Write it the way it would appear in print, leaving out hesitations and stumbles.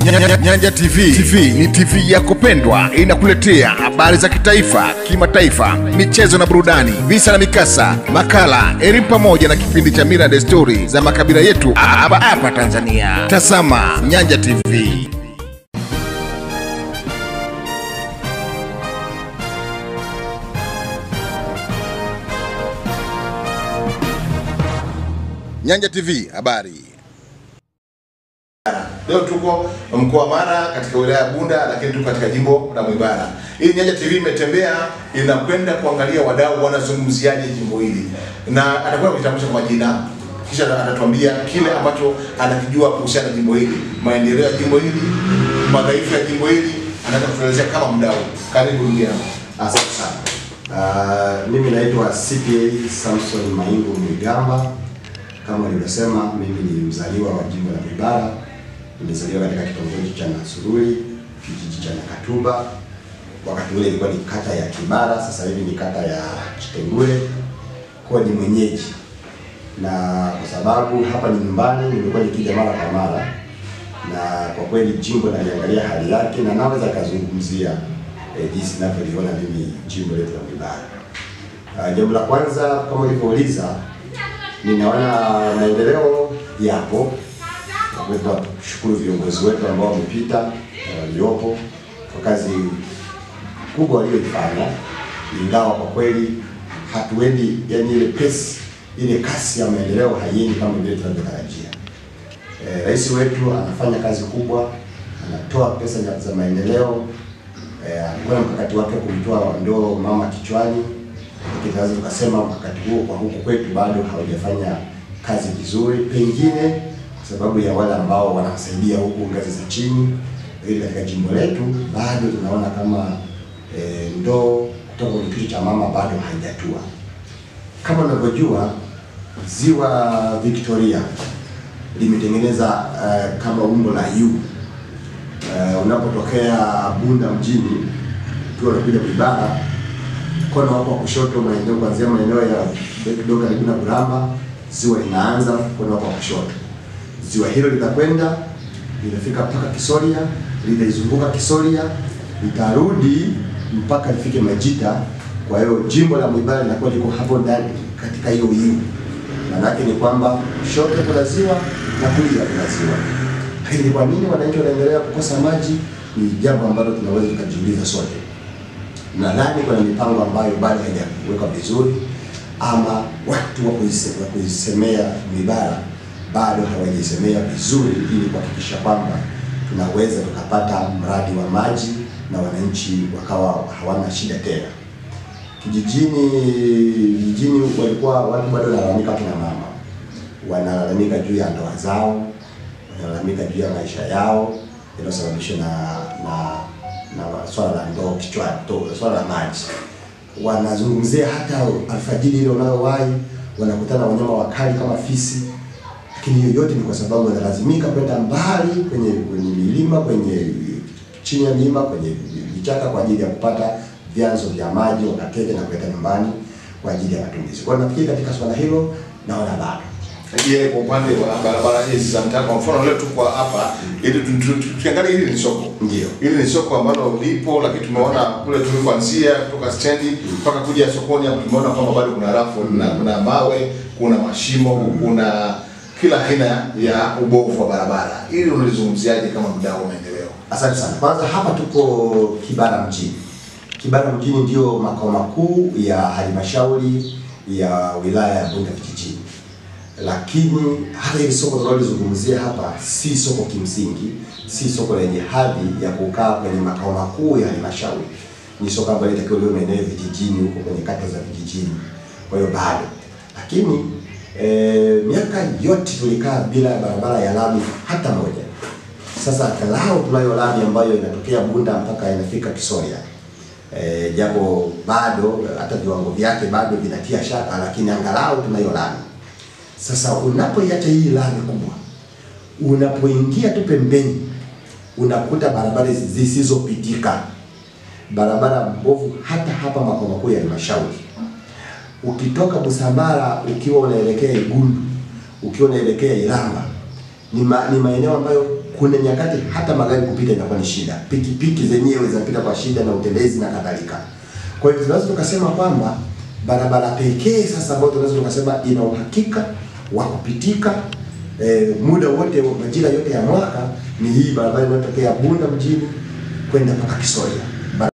Nyanja TV. TV ni TV yako pendwa, inakuletea habari za kitaifa, kimataifa, michezo na burudani, visa na mikasa, makala, elimu pamoja na kipindi cha mila na desturi za makabila yetu hapa Tanzania. Tazama Nyanja TV. Nyanja TV, habari. Leo tuko mkoa wa Mara katika wilaya ya Bunda, lakini tuko katika jimbo la Mwibara. Hii Nyanja TV imetembea, inakwenda kuangalia wadau wanazungumziaje jimbo hili. Na atakuwa kujitambulisha kwa majina, kisha atatuambia kile ambacho anakijua kuhusiana na jimbo hili, maendeleo ya jimbo hili, madhaifu ya jimbo hili, anataka kutuelezea kama mdau. Karibu ndugu yangu. Asante sana. Mimi naitwa CPA Samson Maingu Mwigamba. Kama nilivyosema, mimi ni mzaliwa wa jimbo la Mwibara. Nimezaliwa katika kitongoji cha Nasuruli, kijiji cha Nakatuba. Wakati ule ilikuwa ni kata ya Kibara, sasa hivi ni kata ya Chitengule. Kwa ni mwenyeji. Na kwa sababu hapa ni nyumbani, nimekuwa nikija mara kwa mara. Na kwa kweli jimbo naliangalia hali yake na naweza kuzungumzia jinsi ninavyoliona mimi jimbo letu la Mwibara. Jambo la kwanza, kama ulivyouliza, ninaona maendeleo yapo. Kwa kushukuru viongozi wetu ambao wamepita waliopo kwa kazi kubwa waliyofanya, ingawa kwa kweli hatuendi, yani ile kasi ya maendeleo haiendi kama vile tunavyotarajia. Rais wetu anafanya kazi kubwa, anatoa pesa za maendeleo. Alikuwa mkakati wake kumtoa ndoo mama kichwani. Tunaweza tukasema mkakati huo kwa huku kwetu bado haujafanya kazi vizuri, pengine kwa sababu ya wale ambao wanasaidia huku ngazi za chini. Ili katika jimbo letu bado tunaona kama ndoo kutoka kwenye kichwa cha mama bado haijatua. Kama unavyojua, ziwa Victoria limetengeneza kama umbo la U. Unapotokea Bunda mjini ukiwa unakuja Mwibara, kona wako kushoto, maeneo kuanzia maeneo ya kidogo karibu na Buramba, ziwa linaanza kona wako kushoto. Ziwa hilo litakwenda, linafika mpaka Kisoria, litaizunguka Kisoria, litarudi mpaka lifike Majita. Kwa hiyo jimbo la Mwibara linakuwa liko hapo ndani katika hiyo hiyo. Maana yake ni kwamba kushoto kuna ziwa na kulia kuna ziwa. Lakini kwa nini wananchi wanaendelea kukosa maji? Ni jambo ambalo tunaweza kujiuliza sote. Nadhani kuna mipango ambayo bado haijawekwa vizuri, ama watu wa kuisemea Mwibara bado hawajaisemea vizuri, ili kuhakikisha kwamba tunaweza tukapata mradi wa maji na wananchi wakawa hawana shida tena. Kijijini walikuwa watu bado wanalalamika, kina mama wanalalamika juu ya ndoa zao, wanalalamika juu ya maisha yao yanayosababishwa na swala la ndoo kichwani, swala la maji. Wanazungumzia hata alfajiri ile unayowahi wanakutana wanyama wakali kama fisi. Lakini yote ni kwa sababu wanalazimika kwenda mbali kwenye milima, kwenye chini ya milima, kwenye vichaka kwa ajili ya kupata vyanzo vya maji, wakateke na kuleta nyumbani kwa ajili ya matumizi. Kwa nafikiri katika swala hilo naona bado. Kwa upande wa barabara hizi za mtaa, kwa mfano leo tuko hapa ili tukiangalia, hili ni soko. Ndio. Hili ni soko ambalo lipo, lakini tumeona kule tulikoanzia kutoka stendi mpaka kuja sokoni hapo, tumeona kwamba bado kuna rafu na kuna mawe, kuna mashimo, kuna kila aina ya ubovu wa barabara. Hili unalizungumziaje kama mdau wa maendeleo? Asante sana. Kwanza hapa tuko Kibara mjini. Kibara mjini ndio makao makuu ya halmashauri ya wilaya ya Bunda vijijini. Lakini hata hili soko tunalozungumzia hapa si soko kimsingi, si soko lenye hadhi ya kukaa kwenye makao makuu ya halmashauri. Ni soko ambalo litakiwa liwe maeneo vijijini, huko kwenye kata za vijijini. Kwa hiyo bado. Lakini miaka yote tulikaa bila barabara ya lami hata moja. Sasa angalau tunayo lami ambayo inatokea Bunda mpaka inafika Kisoria. Japo bado hata viwango vyake bado vinatia shaka, lakini angalau tunayo lami. Sasa unapoiacha hii lami kubwa, unapoingia tu pembeni unakuta barabara zisizopitika, barabara mbovu, hata hapa makao makuu ya halmashauri. Ukitoka Busamara ukiwa unaelekea Igundu, ukiwa unaelekea Iramba, ni maeneo ambayo kuna nyakati hata magari kupita inakuwa ni shida. Pikipiki zenyewe zinapita kwa shida na utelezi na kadhalika. Kwa hiyo tunaweza tukasema kwamba barabara pekee sasa ambayo tunaweza tukasema ina uhakika wa kupitika muda wote, majira yote ya mwaka ni hii barabara inayotokea Bunda mjini kwenda mpaka Kisoria.